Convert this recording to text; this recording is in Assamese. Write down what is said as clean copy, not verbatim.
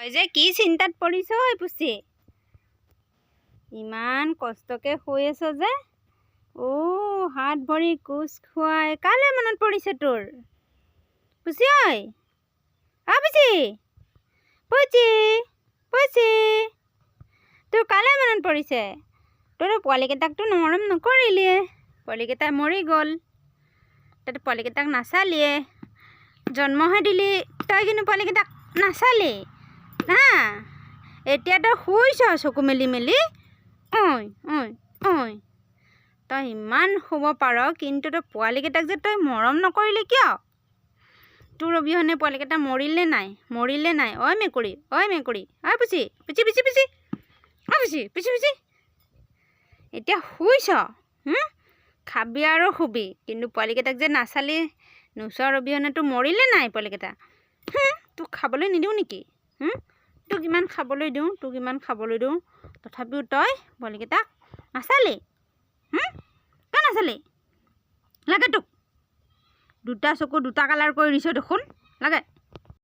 তই যে কি চিন্তাত পৰিছ ঐ পুচি? ইমান কষ্টকে শুই আছ যে? হাত ভৰি কোচ খুৱাই কালে মনত পৰিছে তোৰ? পুচি ঐ, পুচি পুচি পুচি, তোৰ কালে মনত পৰিছে? তোৰ পোৱালিকেইটাকতো মৰম নকৰিলিয়ে, পোৱালিকেইটা মৰি গ'ল। তইতো পোৱালিকেইটাক নাচালিয়ে, জন্মহে দিলি, তই কিন্তু পোৱালিকেইটাক নাচালি না। এতিয়া তই শুইছ চকু মেলি মেলি। ঐ ঐ ঐ, তই ইমান শুব পাৰ, কিন্তু তই পোৱালিকেইটাক যে তই মৰম নকৰিলি কিয়? তোৰ অবিহনে পোৱালিকেইটা মৰিলে নাই? মৰিলে নাই? ঐ মেকুৰী, ঐ মেকুৰী, ঐ পুচি পুচি পুচি পুচি, ঐ পুচি পুচি পুচি, এতিয়া শুইছ, খাবি আৰু শুবি, কিন্তু পোৱালিকেইটাক যে নাচালি, নোচোৱাৰ অবিহনেতো মৰিলে নাই পোৱালিকেইটা? তোক খাবলৈ নিদিওঁ নেকি? তোক ইমান খাবলৈ দিওঁ, তথাপিও তই পোৱালিকেইটাক নাচালি। কিয় নাচালি? লাগে তোক? দুটা চকু দুটা কালাৰ কৰি দিছ দেখোন, লাগে?